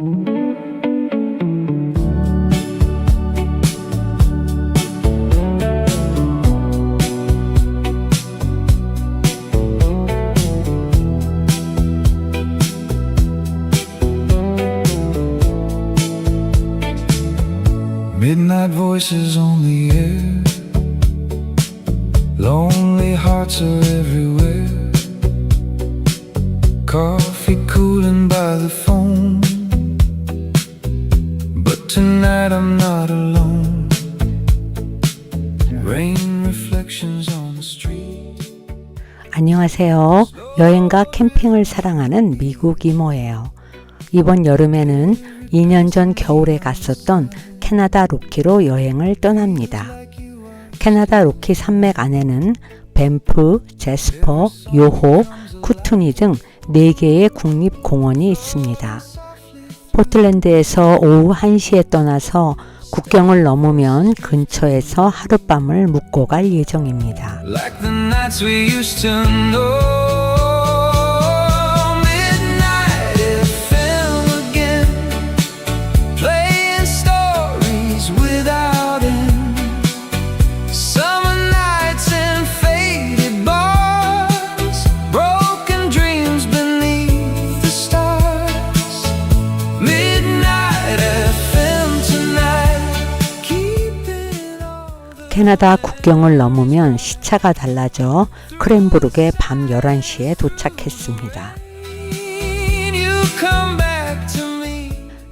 Midnight voices on the air, lonely hearts are everywhere. Coffee cooling by the phone, but tonight I'm not alone. Rain reflections on the street. 안녕하세요. 여행과 캠핑을 사랑하는 미국 이모예요. 이번 여름에는 2년 전 겨울에 갔었던 캐나다 로키로 여행을 떠납니다. 캐나다 로키 산맥 안에는 밴프, 제스퍼, 요호, 쿠투니 등 4개의 국립공원이 있습니다. 포틀랜드에서 오후 1시에 떠나서 국경을 넘으면 근처에서 하룻밤을 묵고 갈 예정입니다. Like the nights we used to know. 캐나다 국경을 넘으면 시차가 달라져 크랜브룩에 밤 11시에 도착했습니다.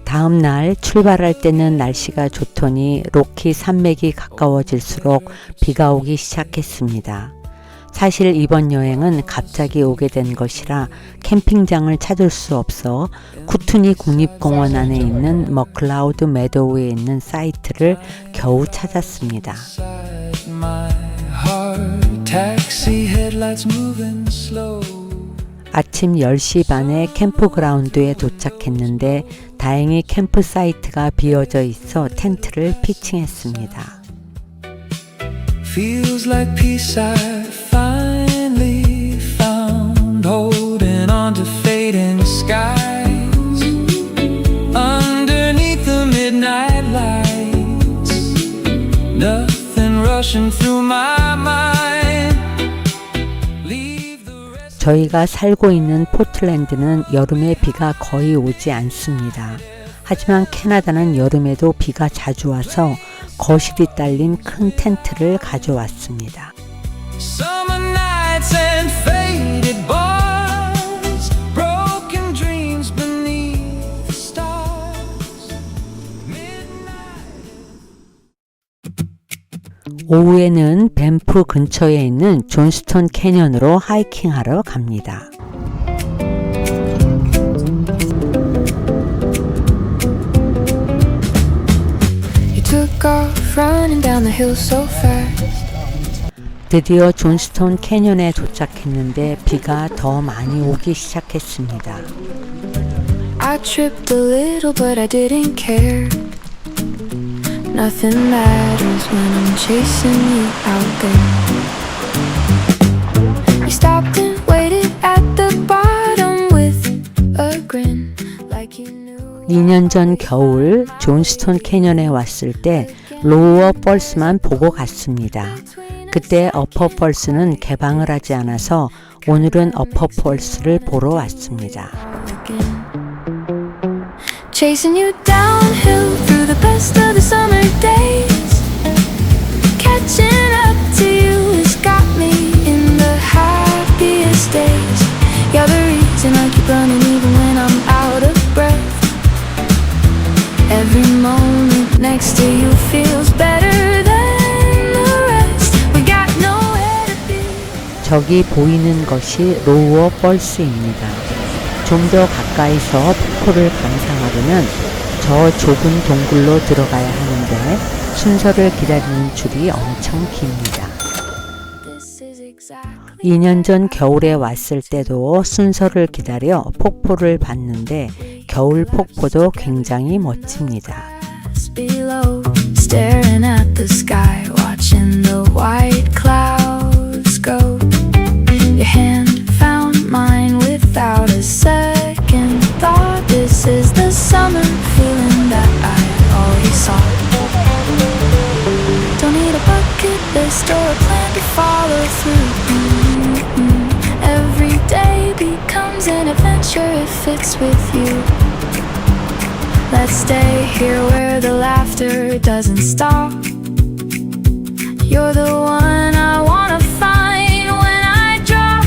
다음 날 출발할 때는 날씨가 좋더니 로키 산맥이 가까워질수록 비가 오기 시작했습니다. 사실 이번 여행은 갑자기 오게 된 것이라 캠핑장을 찾을 수 없어 쿠투니 국립공원 안에 있는 머클라우드 매도우에 있는 사이트를 겨우 찾았습니다. 아침 10시 반에 캠프그라운드에 도착했는데 다행히 캠프 사이트가 비어져 있어 텐트를 피칭했습니다. Feels like peace I finally found, holding on to fading skies underneath the midnight lights. Nothing rushing through my mind. 저희가 살고 있는 포틀랜드는 여름에 비가 거의 오지 않습니다. 하지만 캐나다는 여름에도 비가 자주 와서 거실이 딸린 큰 텐트를 가져왔습니다. 오후에는 밴프 근처에 있는 존스톤 캐년으로 하이킹하러 갑니다. 드디어 존스톤 캐년에 도착했는데 비가 더 많이 오기 시작했습니다. I tripped a little but I didn't care. Nothing matters when I'm chasing you out there. We stopped and waited at the bottom with a grin like you knew. 2년 전 겨울 존스톤 캐년에 왔을 때 로우어 펄스만 보고 갔습니다. 그때 어퍼 펄스는 개방을 하지 않아서 오늘은 어퍼 펄스를 보러 왔습니다. Chasing you downhill through the best of the summer days. Catching up to you has got me in the happiest days. You're the reason I keep running even when I'm out of breath. Every moment next to you feels better than the rest. We got nowhere to be. 저기 보이는 것이 로우어 펄스입니다. 좀 더 가까이서 폭포를 감상하려면 저 좁은 동굴로 들어가야 하는데 순서를 기다리는 줄이 엄청 깁니다. 2년 전 겨울에 왔을 때도 순서를 기다려 폭포를 봤는데 겨울 폭포도 굉장히 멋집니다. Staring at the sky, watching the white clouds go. Your hand found mine without a second thought. This is the summer fits with you. Let's stay here where the laughter doesn't stop. You're the one I wanna find when I drop.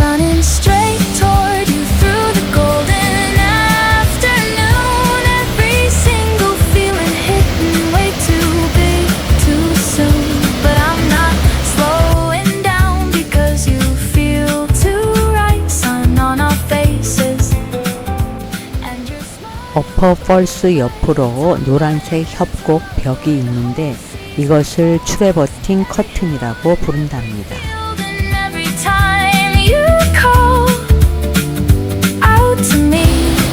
Running straight toward you through the golden afternoon. Every single feeling hitting way too big too soon. But I'm not slowing down because you feel too right. Sun on our faces and your smile. 어퍼 펄스 옆으로 노란색 협곡 벽이 있는데 이것을 추레버팅 커튼이라고 부른답니다. And every time you call out to me,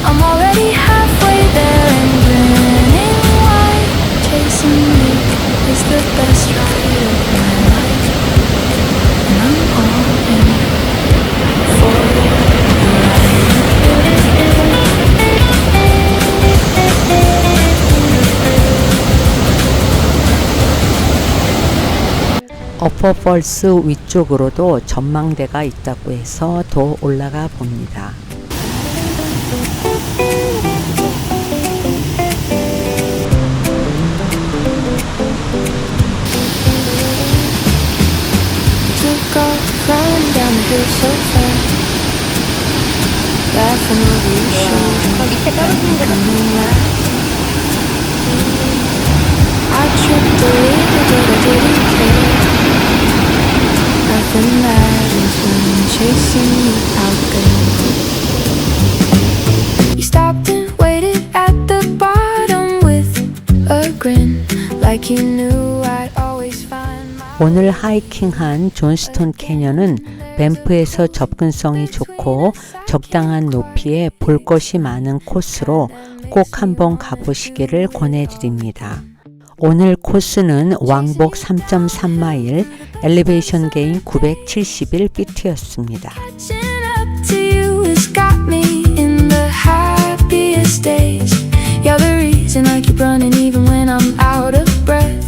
I'm already halfway there and grinning wide. Chasing you is the best ride of my life, and I'm all in for the 어퍼 펄스 위쪽으로도 전망대가 있다고 해서 더 올라가 봅니다. Took off, running down the hill so fast. Laughing over your shoulder. Coming last. I tripped a little, but I didn't care. Nothing matters when I'm chasing you out there. You stopped and waited at the bottom with a grin, like you knew I'd always find my. 오늘 하이킹한 존스톤 캐년은 밴프에서 접근성이 좋고 적당한 높이에 볼 것이 많은 코스로 꼭 한번 가보시기를 권해드립니다. 오늘 코스는 왕복 3.3마일, 엘리베이션 게인 971피트였습니다. Catching up to you has got me in the happiest days. You're the reason I keep running even when I'm out of breath.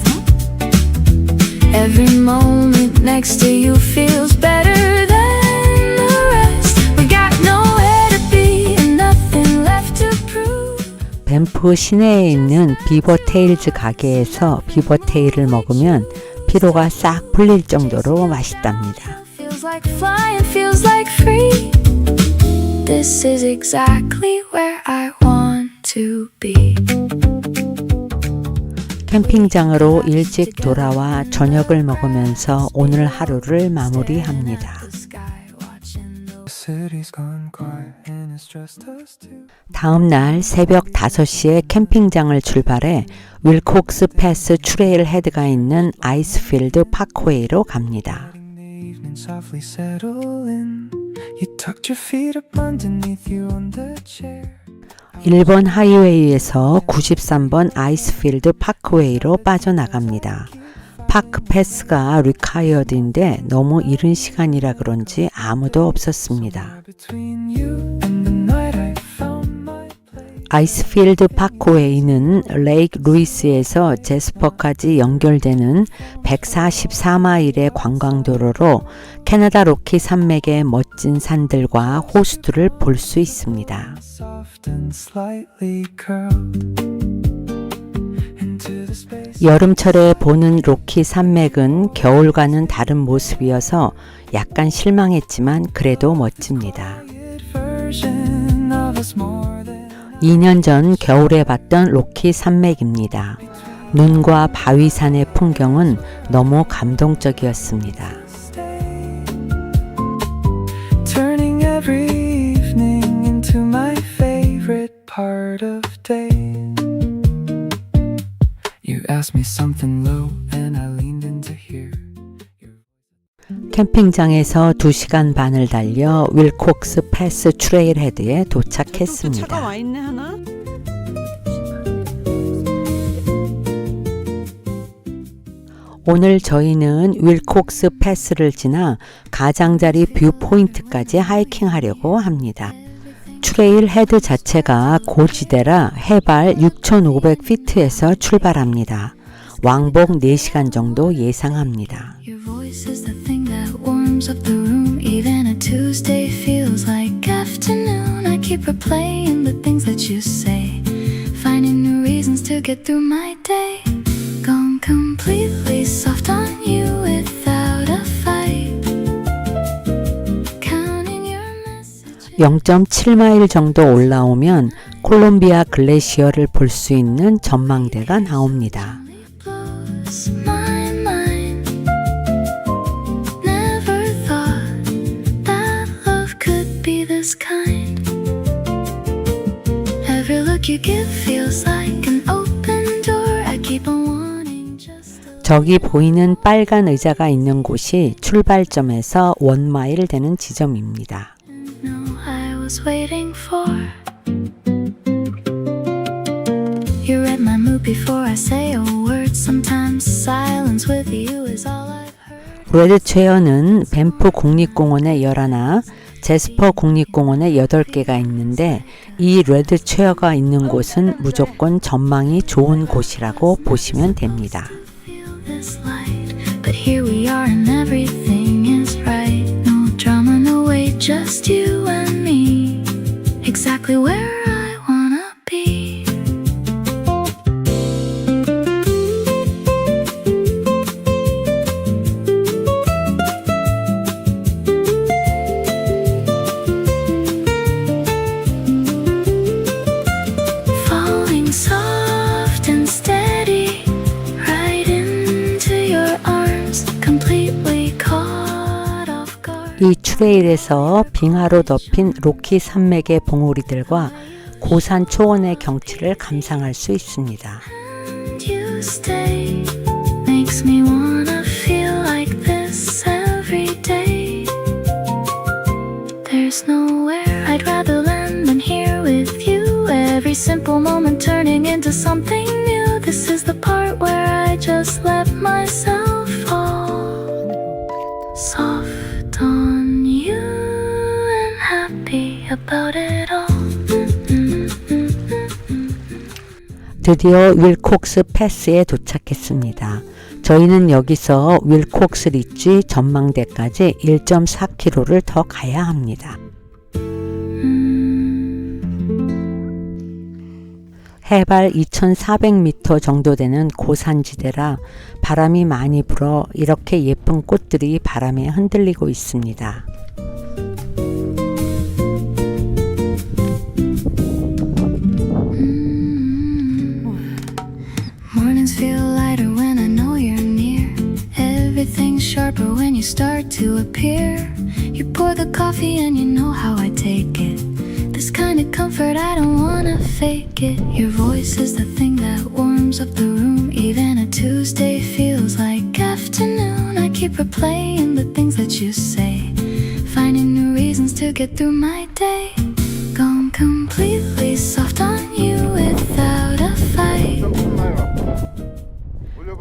Every moment next to you feels better than the rest. We got nowhere to be and nothing left to prove. 밴프 시내에 있는 비버테일즈 가게에서 비버테일을 먹으면 피로가 싹 풀릴 정도로 맛있답니다. Feels like flying, feels like free. This is exactly where I want to be. 캠핑장으로 일찍 돌아와 저녁을 먹으면서 오늘 하루를 마무리합니다. City's gone quiet and it's just us two. 다음 날 새벽 5시에 캠핑장을 출발해 윌콕스 패스 트레일 헤드가 있는 아이스필드 파크웨이로 갑니다. Letting the evening softly settle in. You tucked your feet up underneath you on the chair. 1번 하이웨이에서 93번 아이스필드 파크웨이로 빠져나갑니다. 파크 패스가 리콰이어드인데 너무 이른 시간이라 그런지 아무도 없었습니다. Between you and the night I found my place. 아이스필드 파크웨이는 레이크 루이스에서 제스퍼까지 연결되는 144마일의 관광도로로 캐나다 로키 산맥의 멋진 산들과 호수들을 볼 수 있습니다. Soft and slightly curled into the space. 여름철에 보는 로키 산맥은 겨울과는 다른 모습이어서 약간 실망했지만 그래도 멋집니다. Version of us more than 2년 전 겨울에 봤던 로키 산맥입니다. 눈과 바위산의 풍경은 너무 감동적이었습니다. stay. Turning every evening into my favorite part of day. You asked me something low and I leaned in to hear. 캠핑장에서 2시간 반을 달려 윌콕스 패스 트레일 헤드에 도착했습니다. 차가 와 있네 하나. 오늘 저희는 윌콕스 패스를 지나 가장자리 뷰 포인트까지 하이킹하려고 합니다. 트레일 헤드 자체가 고지대라 해발 6,500피트에서 출발합니다. 왕복 4시간 정도 예상합니다. Your voice is the thing that warms up the room. Even a Tuesday feels like afternoon. keep replaying the things that you say, finding new reasons to get through my day. Gone completely soft on you without a fight. Counting your messages. 0.7마일 정도 올라오면 콜롬비아 글래시어를 볼 수 있는 전망대가 나옵니다. Blows my mind. Never thought that love could be this kind. Every look you give feels like an open door. I keep on wanting just a 저기 보이는 빨간 의자가 있는 곳이 출발점에서 1마일 되는 지점입니다. no I was waiting for. You read my mood before I say a word. Sometimes silence with you is all I've heard. 레드 체어는 밴프 국립공원에 11, 제스퍼 국립공원에 8개가 있는데 이 레드 체어가 있는 곳은 무조건 전망이 좋은 곳이라고 보시면 됩니다. Feel this light, but here we are and everything is right. No drama, no wait, just you and me. Exactly where I wanna be. Falling soft and steady, right into your arms, completely caught off guard. 이 트레일에서 빙하로 덮인 로키 산맥의 봉우리들과 고산 초원의 경치를 감상할 수 있습니다. And you stay, makes me wanna feel like this every day. There's nowhere I'd rather land than here with you. Every simple moment turning into something new. This is the part where I just let myself fall. Soft on you and happy about it all. 드디어 윌콕스 패스에 도착했습니다. 저희는 여기서 윌콕스 리지 전망대까지 1.4km를 더 가야 합니다. 해발 2,400m 정도 되는 고산지대라 바람이 많이 불어 이렇게 예쁜 꽃들이 바람에 흔들리고 있습니다. Mornings feel lighter when I know you're near. Everything's sharper when you start to appear. You pour the coffee and you know how I take it. This kind of comfort, I don't wanna fake it. Your voice is the thing that warms up the room. Even a Tuesday feels like afternoon. I keep replaying the things that you say, finding new reasons to get through my day. Gone completely soft on you without a fight.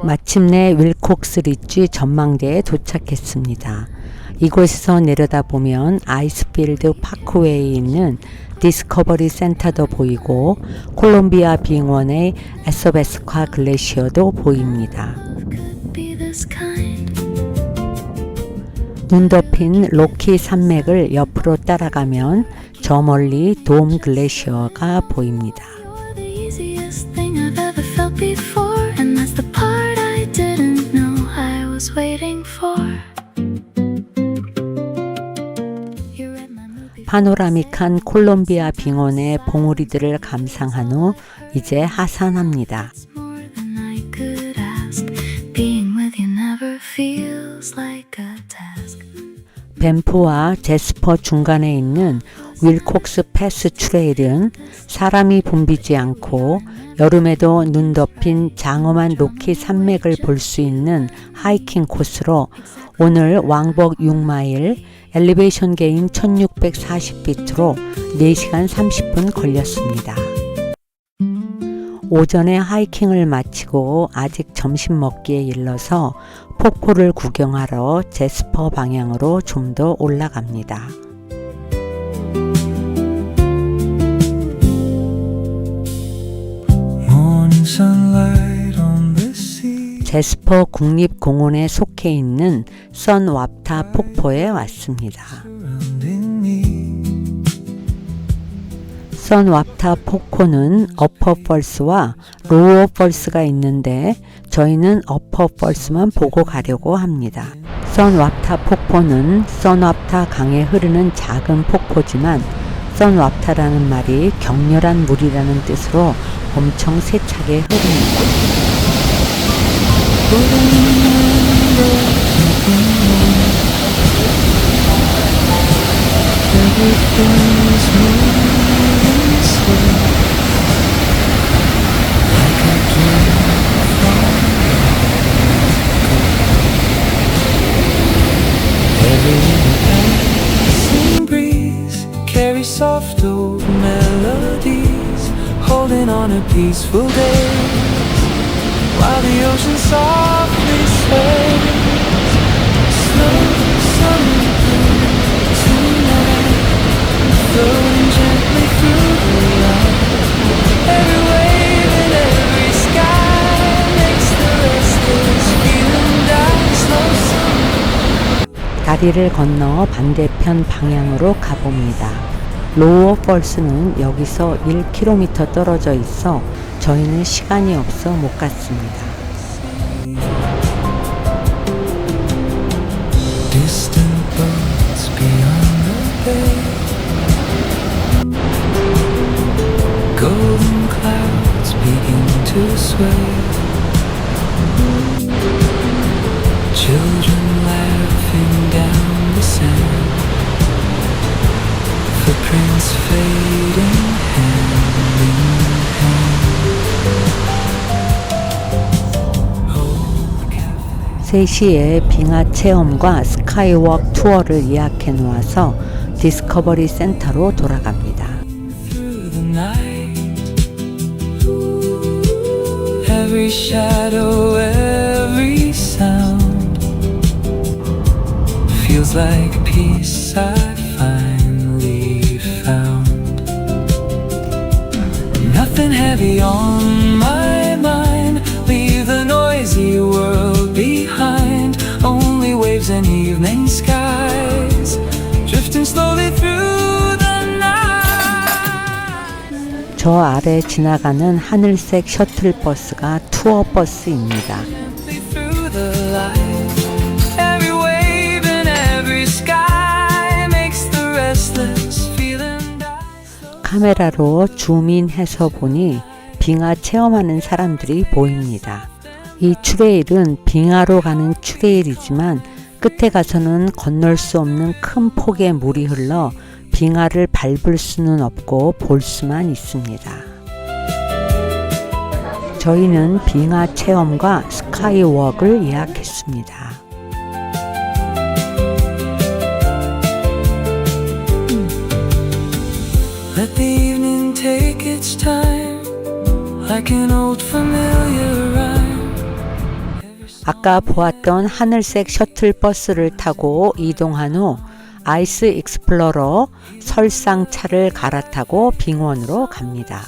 마침내 윌콕스 리지 전망대에 도착했습니다. 이곳에서 내려다보면 아이스필드 파크웨이에 있는 디스커버리 센터도 보이고 콜롬비아 빙원의 에서베스카 글래시어도 보입니다. Could be this kind. 눈 덮인 로키 산맥을 옆으로 따라가면 저 멀리 돔 글래시어가 보입니다. You're the easiest thing I've ever felt before, and that's the part I didn't know I was waiting for. You read my movie. 파노라믹한 콜롬비아 빙원의 봉우리들을 감상한 후 이제 하산합니다. More than I could ask. Being with you never feels like a task. 밴프와 제스퍼 중간에 있는 윌콕스 패스 트레일은 사람이 붐비지 않고 여름에도 눈 덮인 장엄한 로키 산맥을 볼 수 있는 하이킹 코스로 오늘 왕복 6마일, 엘리베이션 게인 1640피트로 4시간 30분 걸렸습니다. 오전에 하이킹을 마치고 아직 점심 먹기에 일러서 폭포를 구경하러 제스퍼 방향으로 좀 더 올라갑니다. Morning sunlight on the sea. 제스퍼 국립공원에 속해 있는 선왑타 폭포에 왔습니다. Surrounding me. 선와프타 폭포는 어퍼펄스와 로어펄스가 있는데 저희는 어퍼펄스만 보고 가려고 합니다. 선와프타 폭포는 선와프타 강에 흐르는 작은 폭포지만 선와프타라는 말이 격렬한 물이라는 뜻으로 엄청 세차게 흐릅니다. Breeze carry soft old melodies, holding on a peaceful day, while the ocean softly sways. Slow summer breeze tonight, floating gently through the light. Every wave and every sky makes the restless feeling die. Slow summer. 다리를 건너 반대편 방향으로 가봅니다. 로어펄스는 여기서 1km 떨어져 있어 저희는 시간이 없어 못 갔습니다. Distant boats beyond the bay, golden clouds begin to sway, children laughing down the sand, footprints fading hand in hand. Old cafe 3시에 빙하 체험과 스카이워크 투어를 예약해 놓아서 디스커버리 센터로 돌아갑니다. through the night, every shadow, every sound feels like a piece I finally found. Nothing heavy on my mind, leave the noisy world behind. Only waves and evening skies, drifting slowly through the night. 저 아래 지나가는 하늘색 셔틀버스가 투어버스입니다. Gently through the light, every wave and every sky makes the restless feeling die. 카메라로 줌인해서 보니 빙하 체험하는 사람들이 보입니다. 이 트레일은 빙하로 가는 트레일이지만 끝에 가서는 건널 수 없는 큰 폭의 물이 흘러 빙하를 밟을 수는 없고 볼 수만 있습니다. 저희는 빙하 체험과 스카이워크를 예약했습니다. Let the evening take its time, like an old familiar rhyme. 아까 보았던 하늘색 셔틀버스를 타고 이동한 후 아이스 익스플로러 설상차를 갈아타고 빙원으로 갑니다.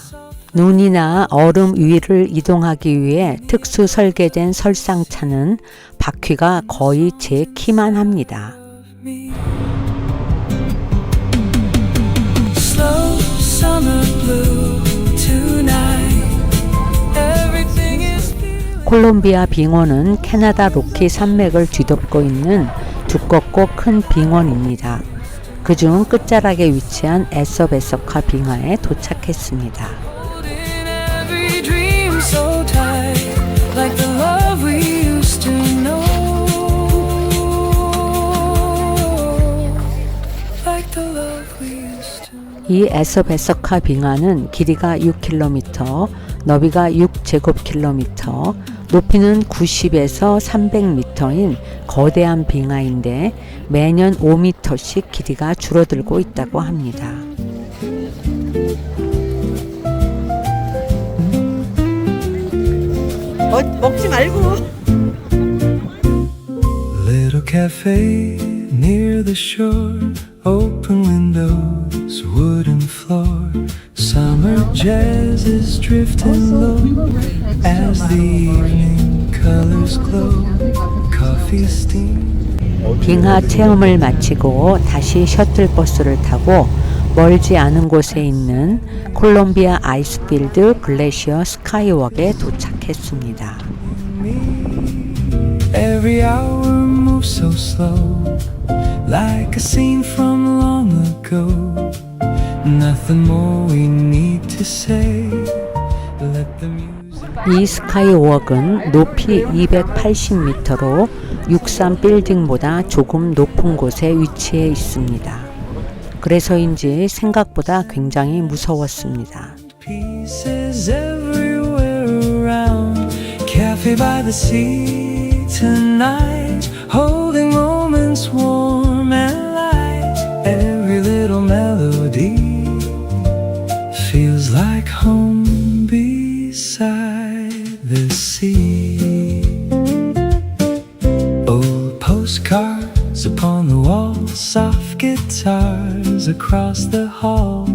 눈이나 얼음 위를 이동하기 위해 특수 설계된 설상차는 바퀴가 거의 제 키만 합니다. Slow summer blue tonight, everything is feeling. 콜롬비아 빙원은 캐나다 로키 산맥을 뒤덮고 있는 두껍고 큰 빙원입니다. 그중 끝자락에 위치한 에서베서카 빙하에 도착했습니다. Holding every dream so tight, like the love we used to know. Like the love we used to know. 이 에서베서카 빙하는 길이가 6km, 너비가 6제곱킬로미터, 높이는 90에서 300m인 거대한 빙하인데 매년 5m씩 길이가 줄어들고 있다고 합니다. 먹지 말고. Little cafe near the shore, open windows, wooden floor. Summer jazz is drifting low as the evening colors glow. Coffee steam. 빙하 체험을 마치고 다시 셔틀버스를 타고 멀지 않은 곳에 있는 콜롬비아 아이스필드 글래시어 스카이웍에 도착했습니다. Every hour moves so slow, like a scene from long ago. Nothing more we need to say. Let the music. 이 스카이웍은 높이 280m로 63 빌딩보다 조금 높은 곳에 위치해 있습니다. 그래서인지 생각보다 굉장히 무서웠습니다. Pieces everywhere around. Cafe by the sea tonight, holding moments warm and light. Every little melody feels like home beside the sea. Old postcards upon the wall, soft guitars across the hall.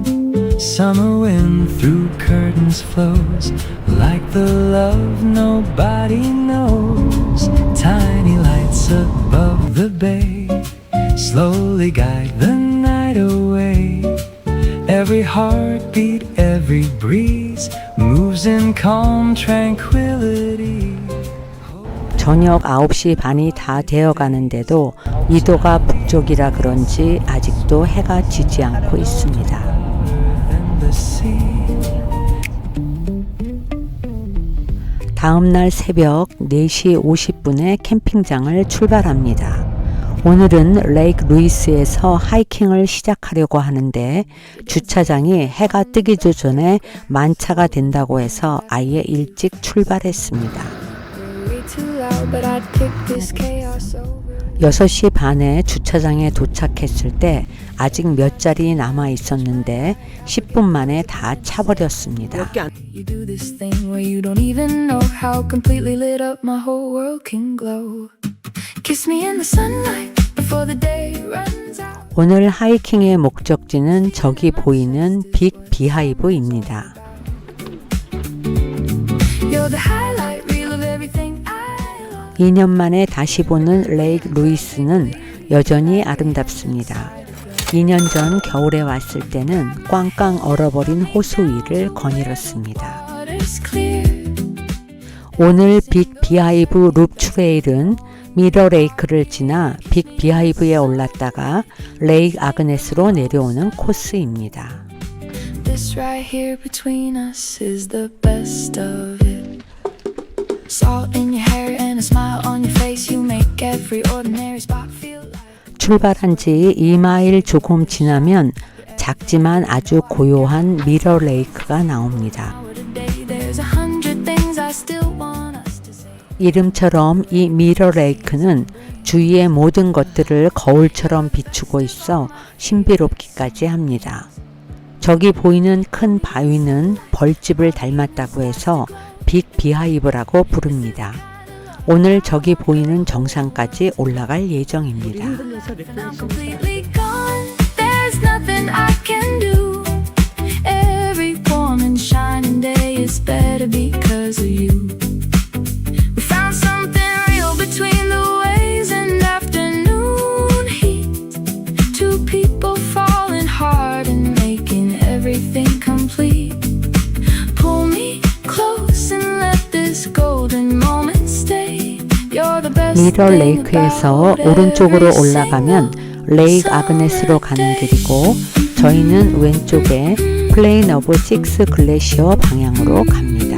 Summer wind through curtains flows like the love nobody knows. Tiny lights above the bay slowly guide the night away. Every heartbeat, every breeze moves in calm tranquility. 저녁 9시 반이 다 되어 가는데도緯도가 북쪽이라 그런지 아직도 해가 지지 않고 있습니다. 다음날 새벽 4시 50분에 캠핑장을 출발합니다. 오늘은 레이크 루이스에서 하이킹을 시작하려고 하는데 주차장이 해가 뜨기도 전에 만차가 된다고 해서 아예 일찍 출발했습니다. 6시 반에 주차장에 도착했을 때 아직 몇 자리 남아 있었는데 10분 만에 다 차버렸습니다. You do this thing where you don't even know how completely lit up my whole world can glow. Kiss me in the sunlight before the day runs out. 오늘 하이킹의 목적지는 저기 보이는 빅 비하이브입니다. You're the highlight reel of everything I love. 2년 만에 다시 보는 레이크 루이스는 여전히 아름답습니다. 2년 전 겨울에 왔을 때는 꽝꽝 얼어버린 호수 위를 거닐었습니다. Water's clear. 오늘 빅 비하이브 룹 트레일은 미러 레이크를 지나 빅 비하이브에 올랐다가 레이크 아그네스로 내려오는 코스입니다. This right here between us is the best of it. Salt in your hair and a smile on your face. You make every ordinary spot feel like. 출발한 지 2마일 조금 지나면 작지만 아주 고요한 미러 레이크가 나옵니다. Today there's 100 things I still want us to say. 이름처럼 이 미러 레이크는 주위의 모든 것들을 거울처럼 비추고 있어 신비롭기까지 합니다. 저기 보이는 큰 바위는 벌집을 닮았다고 해서 빅 비하이브라고 부릅니다. 오늘 저기 보이는 정상까지 올라갈 예정입니다. I'm completely gone. There's nothing I can do. Every warm and shining day is better because of you. We found something real between the waves and afternoon heat. Two people falling hard and making everything complete. Pull me close and let this golden moment stay. You're the best 미러 thing 레이크에서 about 오른쪽으로 every 올라가면 레이크 아그네스로 가는 길이고 저희는 왼쪽에 플레인 오브 식스 글래시어 방향으로 갑니다.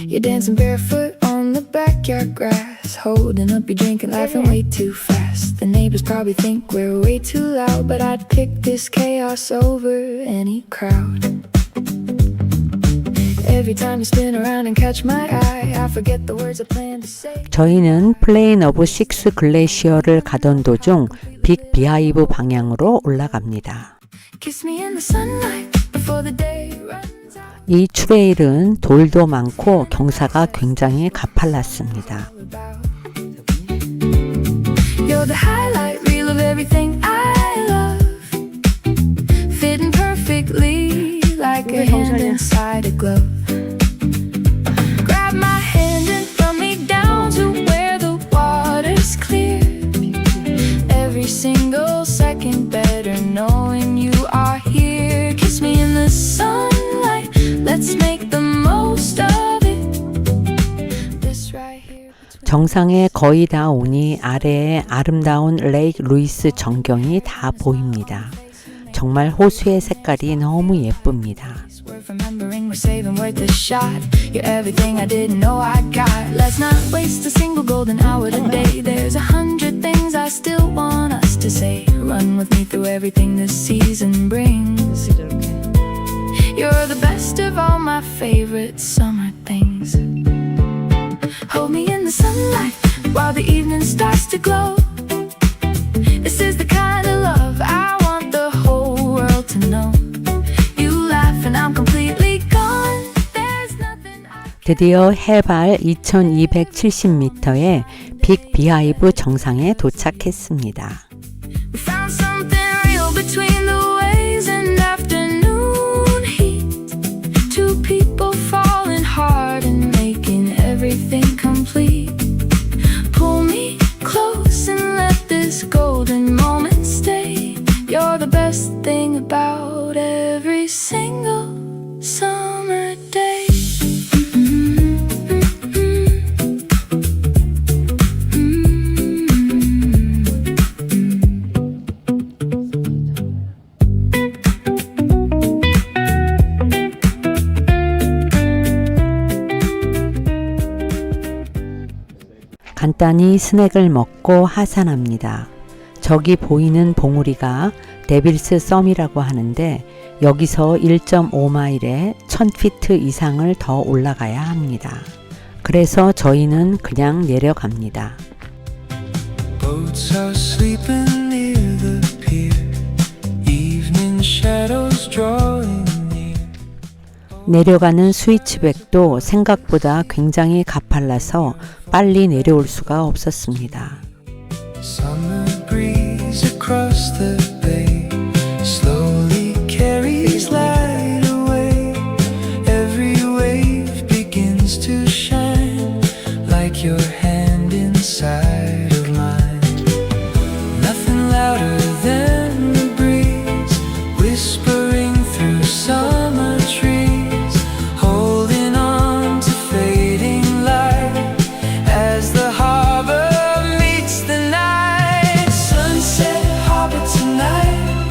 You're dancing barefoot on the backyard grass, holding up your drink and laughing way too fast. The neighbors probably think we're way too loud, but I'd pick this chaos over any crowd. Every time you spin around and catch my eye, I forget the words I plan to say. 저희는 플레인 오브 식스 글래시어를 가던 도중 빅 비하이브 방향으로 올라갑니다. Kiss me in the sunlight before the day runs out. 이 트레일은 돌도 많고 경사가 굉장히 가팔랐습니다. You're the highlight reel of everything I love. Fitting perfectly like a hand inside a glove. Grab my hand and run me down to where the water's clear. Every single second better knowing you are here. Kiss me in the sunlight. Let's make the most of it. This right here. 정상에 거의 다 오니 아래에 아름다운 레이크 루이스 전경이 다 보입니다. 정말 호수의 색깔이 너무 예쁩니다. We're remembering, we're saving, worth a shot. You're everything I didn't know I got. Let's not waste a single golden hour today. There's 100 things I still want us to say. Run with me through everything this season brings. You're the best of all my favorite summer things. Hold me in the sunlight while the evening starts to glow. This is the kind of love I want the whole world to know. You laugh and I'm completely gone. There's nothing I 드디어 해발 2270m의 빅 비하이브 정상에 도착했습니다. We found something real between the waves and afternoon heat. Two people falling hard and making everything complete. Pull me close and let this golden moment stay. You're the best thing about every single summer day. 간단히 스낵을 먹고 하산합니다. 저기 보이는 봉우리가 데빌스 썸이라고 하는데 여기서 1.5마일에 1000피트 이상을 더 올라가야 합니다. 그래서 저희는 그냥 내려갑니다. Boats are sleeping near the pier. Evening shadows drawing near. 내려가는 스위치백도 생각보다 굉장히 가팔라서 빨리 내려올 수가 없었습니다. Summer breeze across the bay slowly carries light away. Every wave begins to shine like your hand inside of mine. Nothing louder than the breeze whispering through summer trees, holding on to fading light as the harbor meets the night. Sunset harbor tonight,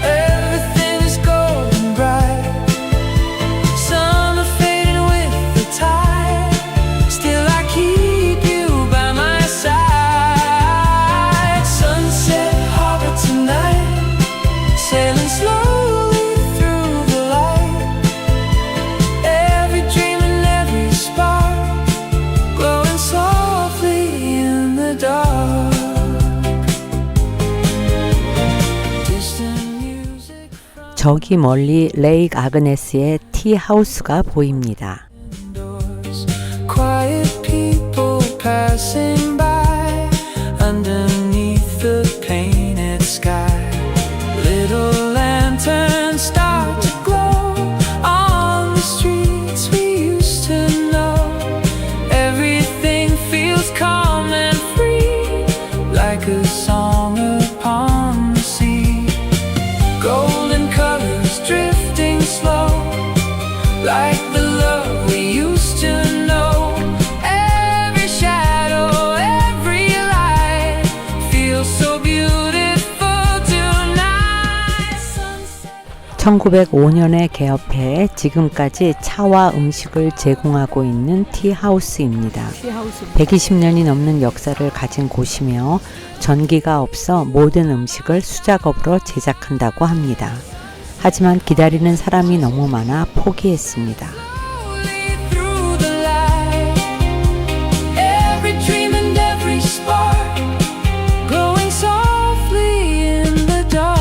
everything is golden bright. Summer fading with the tide, still I keep you by my side. Sunset harbor tonight, sailing slowly through the light. Every dream and every spark glowing softly in the dark. Distant music 저기 멀리 레이크 아그네스의 티하우스가 보입니다. doors, quiet people passing by underneath the painted sky. Little lanterns start to glow on the streets we used to know. Everything feels calm and free, like a song upon the sea. Golden colors drifting slow, like the love we used to know. Every shadow, every light feels so beautiful tonight. Sunset. 1905년에 개업해 지금까지 차와 음식을 제공하고 있는 티하우스입니다. 120년이 넘는 역사를 가진 곳이며 전기가 없어 모든 음식을 수작업으로 제작한다고 합니다. 하지만 기다리는 사람이 너무 많아 포기했습니다. Slowly through the light, every dream and every spark glowing softly in the dark.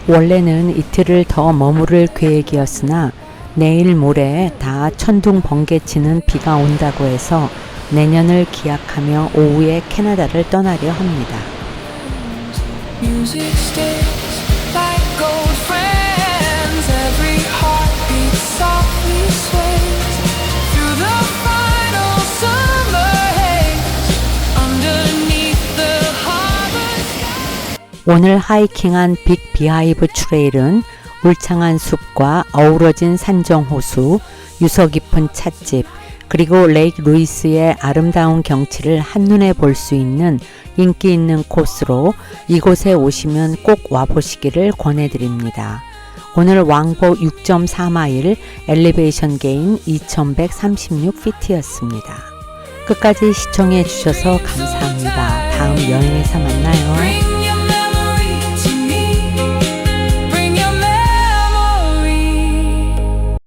원래는 이틀을 더 머무를 계획이었으나 내일 모레 다 천둥 번개 치는 비가 온다고 해서 내년을 기약하며 오후에 캐나다를 떠나려 합니다. Music sticks like old friends. Every heartbeat softly sways through the final summer haze underneath the harbor sky. 오늘 하이킹한 빅 비하이브 트레일은 울창한 숲과 어우러진 산정호수, 유서 깊은 찻집, 그리고 레이크 루이스의 아름다운 경치를 한눈에 볼 수 있는 인기 있는 코스로 이곳에 오시면 꼭 와보시기를 권해드립니다. 오늘 왕복 6.4마일, 엘리베이션 게인 2136피트였습니다. 끝까지 시청해 주셔서 감사합니다. 다음 여행에서 만나요.